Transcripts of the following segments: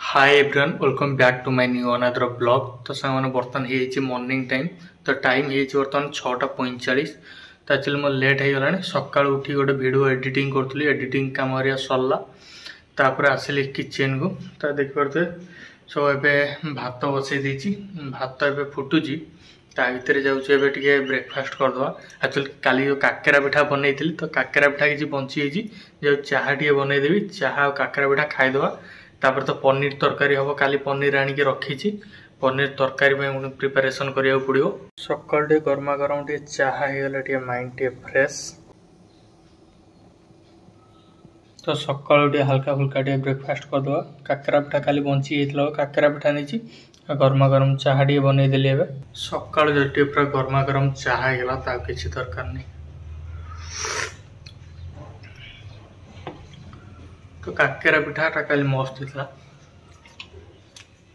Hi everyone welcome back to my new another blog. तो सामान बर्तमान हो मॉर्निंग टाइम। तो टाइम हो बर्तमान 6:45। तो एक्चुअली मोर लेट हो गला सका उठी गोटे वीडियो एडिटिंग करी एडिटिंग कम सरला तापर आसिली किचन को। तो देखिए सो ए भात बसई देती भात ए फुटुची ता भितर जाऊे टे ब्रेकफास्ट करदे। एक्चुअली काली जो काकेरा पिठा बनई तो काकेरा पिठा किसी बची जो चाहा टे बनईदेवी चाहा और काकेरा पिठा खाईदे। तापर तो पनीर तरकारी हम काली पनीर आनिक रखी पनीर तरकारी प्रिपरेशन करा पड़ो। सकाल टे गरमा गरम टे चाहा हो माइंड टे फ्रेश। तो सकाल टे हल्का फुल्का टे ब्रेकफास्ट करदे। काकेरा पिठा काली बची काकेरा पिठा नहीं गरमा गरम चाहा टे बनईदेली। सकाल जो पूरा गरमा गरम चाहा होगा किसी दरकार नहीं। तो काकेरा पिठाटा काली मस्त होता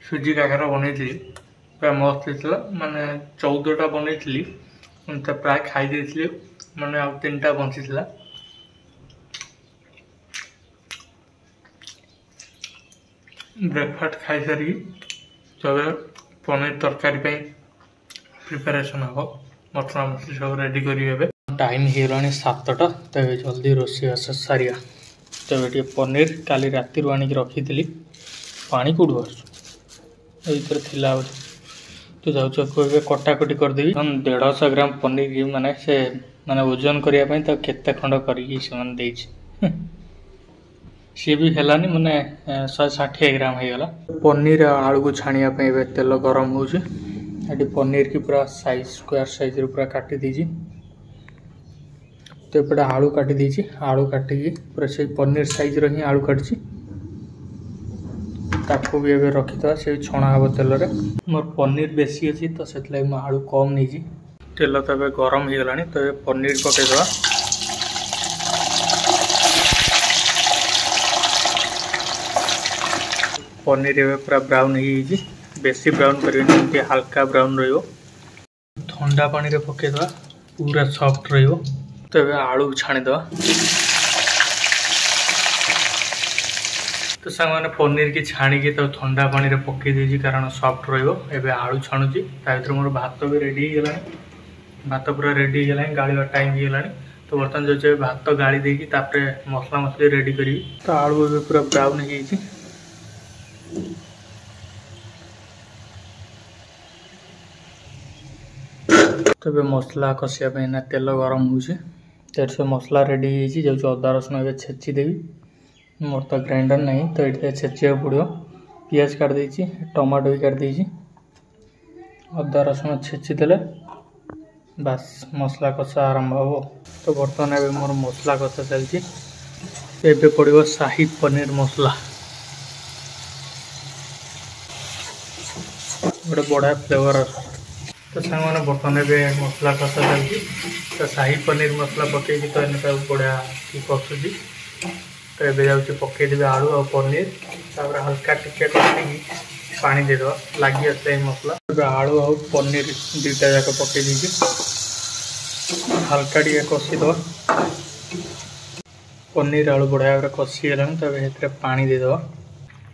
सुजी काकेरा बनई पूरा मस्त होता माने 14टा बनई तो प्राय खाई माने आ 3टा बची ब्रेकफास्ट खाई सारी तब पनीर तरकारी प्रिपरेशन हम मसला मसली सब रेडी करेंगे। टाइम होगा 7टा तो जल्दी रोषेईबास सारिया। तो ये पनीर काली राति आनिक रखी पानी कौट बाहर थिला तो जाऊे कटाकटी करदेवी। 150 ग्राम पनीर माने से माने ओजन करने तो केते खंड करी सी भी हेलानी माने 160 ग्राम होगला। पनीर आलू को छाणिया तेल गरम हो पनीर की पूरा साइज स्क्वायर साइज पूरा काटी दीजिए। तो एपटे आलू काटी दीजिए आलू काटिकी पूरा से पनीर साइज रही आलू काटी ताको भी एवं रखीद से छणा हम तेल रे। मोर पनीर बेसी अच्छी तो से आलू कम नहीं तेल तो ए गरम हो गला। तो पनीर पकईदे पनीर ए पूरा ब्राउन हो बेसी ब्राउन कर हल्का ब्राउन रंडा पानी रे पकईदे पूरा सॉफ्ट रो। तो ये आलू छाणीद तो सांग मैंने पनीर की छाणिकी तो ठंडा पानी रे पकई देजी कारण सॉफ्ट रे। आलू छाणुची भर मोर भात भी रेडी हो गला भात पूरा रेडी हो गला गाड़ा टाइम हो गला। तो बर्तमान जो भात गाड़ी देकी मसला मसली रेडी करी। तो आलू भी पूरा ब्राउन हो तो मसला कषिया तेल गरम हो से मसला रेडी हो अदा रसुण ए छेची देवी। मोर तो ग्राइंडर नहीं तो ये छेचा पड़ो। पियाज काट देची टमाटो भी काट देची अदा रसुण छेची देले बास मसला कषा आरंभ हो। तो बर्तमान ए मोर मसला कषा चलती ए पड़ो शाही पनीर मसला गोटे बढ़िया फ्लेवर। तो सांग मैंने बर्तमान ए मसला कषा चलती तो शाही पनीर मसला पकई तो इनका बढ़िया कषुची। तो ये जाऊँगी पकईदेवी आलू और पनीर तापर हल्का टिके कषी पानी देद लगी आसे मसला। आलू और पनीर दुईटा जाक पकई दी हल्का टे कषीद पनीर आलू बढ़िया भाव कषीगला। तो पानी देद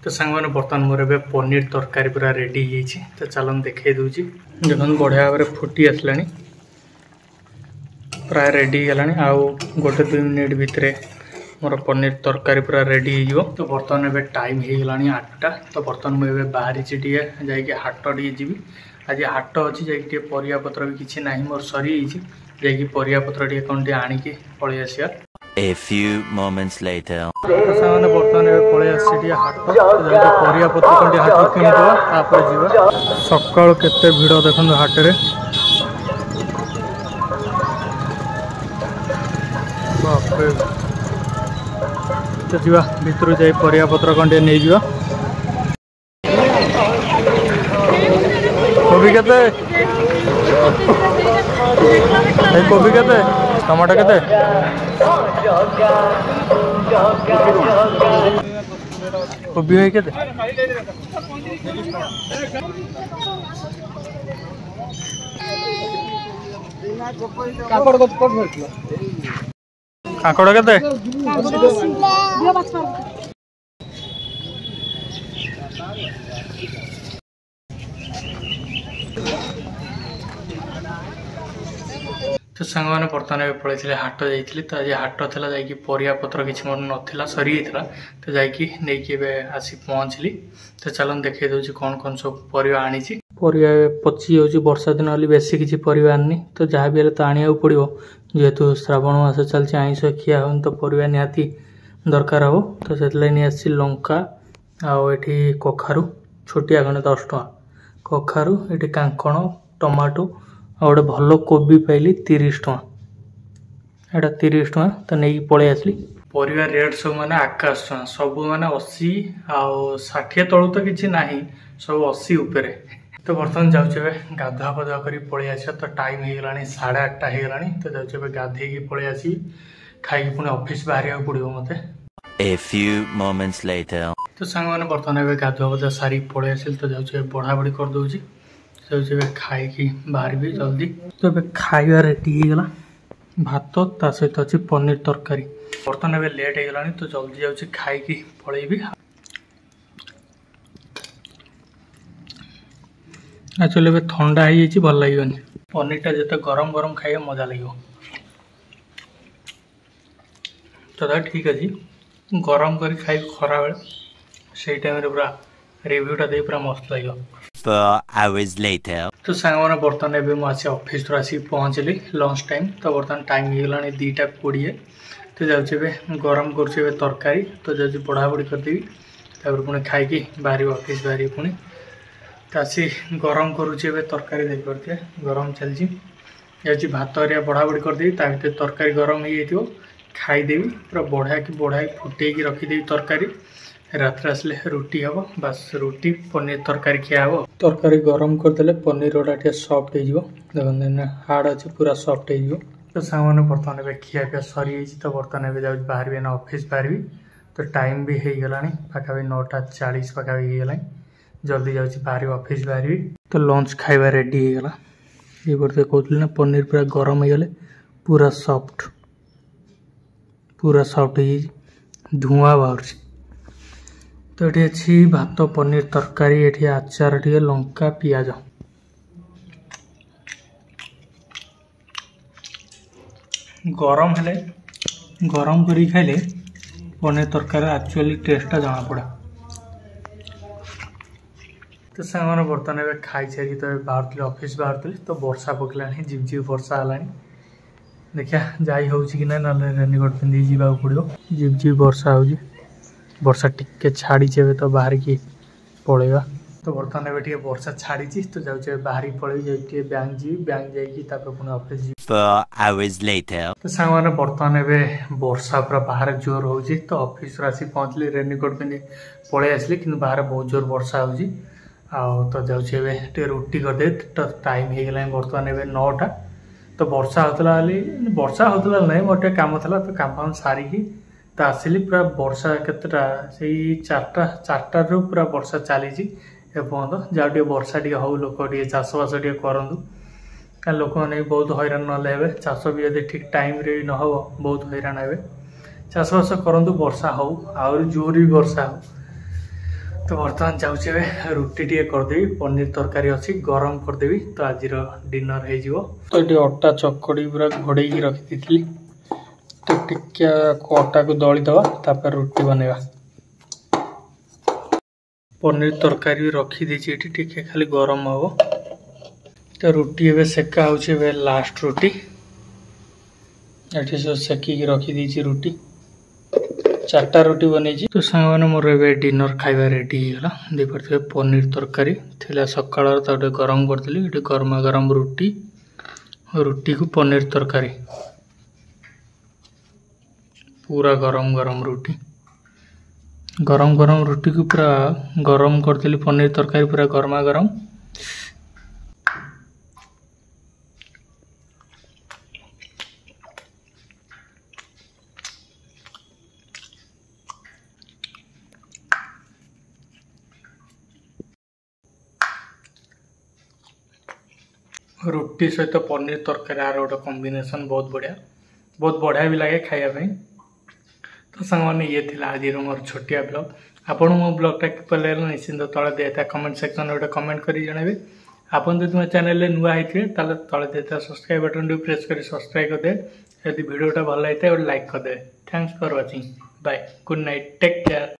तो सांग मैंने बर्तमान मोर ए पनीर तरकारी पूरा रेडी हो। तो चलन देखई दूची देखो बढ़िया भाव फुटी आसला प्राय रेडी गला। आउ गोटे 2 मिनिट भितर मोर पनीर तरकारी पूरा रेडी हो। तो बर्तमान ए टाइम हो गला 8टा। तो बर्तमान मुझे बाहरी जा हाट टे जी आज हाट अच्छी जा परिया पत्र भी किसी ना मोर सरी जा परिया पत्र टे कौन टे आणिकी पलि आसिया। A few moments later. तो सामने बर्तमान पलि आसी हाट परिया पत्र कौन हाट किनीद सकाल केते भिड़ देखो हाट रे तो जीवा भितर जा परिया पत्र कौन टे नहीं जा। कोबी केते कोबी केते टमाटो केते कोबी है केते काकड़ केते तो सांग मैंने बर्तमान पड़े हाट जाइए तो आज हाट था जा परियापत्र किसी मोर नाला सरी जाता तो जाकि आसी पहुँचली तो चलन देखे दूसरी कौन कौन सब परिया आनी परिया पची जाऊँगी वर्षा दिन वाली बेसी किसी परिया आनी तो जहाँ भी तो आने पड़ो जेहेतु श्रावण मास चलती आईष खिया हो तो परिया निहाती दरकार हम तो से नहीं आसी लंका आठी कखारू छोटिया खंडे 10 टଙ୍କା कखारू ये कांकण टमाटो आ गोटे भल कोबी पाइली 30 टଙ୍କା एटा 30 टଙ୍କା तो नहीं पलि आसली परिवा रेट सब माने आकाश छुआ सब माने 80 आ 60 तलू तो किसी ना सब 80 उपरे तो बर्तमान जाऊे गाधुआ पाधुआ कर पलि आस तो टाइम हो गला 8:30 हो गला तो जाऊे गाधे पलि आसी खाई पुणी ऑफिस बाहर पड़ो मत A few moments later. तो सांग मैंने बर्तमान गाधुआ पाधुआ सारी पलि आसिल तो जाऊे बढ़ा बढ़ी कर दूसरी जाऊे खाई बाहर भी जल्दी तो खाइबा रेडी होगा भात ता सहित अच्छी पनीर तरकारी बर्तमान ए लेट हो गला तो जल्दी जाऊँगी खाई पलैबी एक्चुअली ए ठंडा हो भल लगे पनीरटा जिते गरम गरम खाइबा मजा लगे तो ठीक अच्छे गरम कर खाई खरा बेले से टाइम पूरा रिव्यूटा दे पूरा मस्त लगे 4 hours later. तो सांग मैंने बर्तमान एवं मुझे ऑफिस आसी पहुँचली लंच टाइम तो बर्तमान टाइम हो गला 2:20 तो जाऊे गरम कर तरकारी तो जाऊँ बढ़ा बढ़ी करदेवी तापर पुणी खाई बाहर ऑफिस बाहर पुणी तो आसी गरम करुचे तरकारी देख पारे गरम चलती जाऊँ भात हरिया बढ़ा बढ़ी करदेवी भर तरकारी गरम हो खाईदेवी पूरा बढ़ा फुटे रखीदेवी तरकारी रात आसले रुटी हम बास रुटी पनीर तरकारी खिया हम तरकारी गरम करदे पनीर गुड़ा सफ्ट हो हार्ड अच्छे पूरा सफ्ट हो तो सांग मैंने बर्तमान ए खिया पिया सरी तो बर्तमान ए जाऊँ बाहर भी ऑफिस बाहर तो टाइम भी हो गला पाखापी 9:40 पाखापी होगा जल्दी जाऊँ बाहर ऑफिस बाहर तो लंच खाइबा रेडी हो गला ये बर्तमान कहते ना पनीर पूरा गरम हो गले पूरा सफ्ट हो धुआं बाहर तो ये अच्छी भात पनीर तरकारी ये आचार टे लंका पियाज गरम हेले गरम करी खाइले पनीर तरकारी एक्चुअली टेस्टा जना पड़ा तो सांग मैंने बर्तमान ए खाई सारी तो बाहर ऑफिस बाहर तो वर्षा पकड़ा झिप झिप वर्षा है देखिया जाई हो कि ना रेनकोट पिंधि जावा पड़ो झिप झिप वर्षा हो वर्षा टिके छाड़ी तो बाहर की पलैबा तो बर्तमान ए वर्षा छाड़ी तो जाऊे बाहर पलैबी जाए बैंक जी बैंक जापर पुणी ऑफिस जी 4 hours later. तो सांग मैंने बर्तमान ए वर्षा पूरा बाहर जोर हो तो ऑफिस आसी पहुँचली रेनकोट पिंधि पलि आसली कि बाहर बहुत जोर वर्षा हो तो जाऊे रुटी करदे तो टाइम हो गला बर्तमान ए 9टा तो वर्षा होता ना मोटे कम था तो काम सारिकी तो आसिली पूरा वर्षा केतटा से 4टा पूरा वर्षा चली एपर्त जहाँ वर्षा टे हो लोक चाषबास करूँ क्या लोक मैंने बहुत हैरान ना चाष भी यदि ठीक टाइम रे न हो बहुत हैरान हे चाषबास करूँ वर्षा हो आहुरी जोर भी वर्षा हो तो बर्तमान जाऊे रुटी टे करदेवी पनीर तरकारी अच्छी गरम करदेवी तो आज डिनर हो तो ये अटा चकड़ी पूरा घोड़े रखी थी तो टिके अटा को दली दवा तापर रुटी बनवा पनीर तरकारी भी रखी देछि टिके खाली गरम हम तो रुटी ए सेका हो लास्ट रुटी ये सब सेकिक रखी देछि रुटी 4टा रुटी बनी तो सांग मैंने मोर ए डिनर खाइबा रेडी होगा देखिए पनीर तरकारी थिला सकाळ तो गरम करदेली ये गरमा गरम रुटी को पनीर तरकारी पूरा गरम गरम रुटी को पूरा गरम करदेली पनीर तरकारी पूरा गरमा गरम रुटी सहित पनीर तरकारी आर गोटे कॉम्बिनेशन बहुत बढ़िया भी लगे खायापी तो सांग मैंने ये थी आज मोर छोटिया ब्लॉग आपन मो ब्लॉगटा किपर लागला निश्चिंत तले देता कमेंट सेक्शन में गोटे कमेंट करी जणाबे। आपन जदि मो चैनल नुआ होइथिबे ताले तले देता सब्सक्राइब बटन प्रेस कर सब्सक्राइब कर दे। यदि वीडियोटा भल लगे लाइक कर दे। Thanks for watching. Bye good night take care.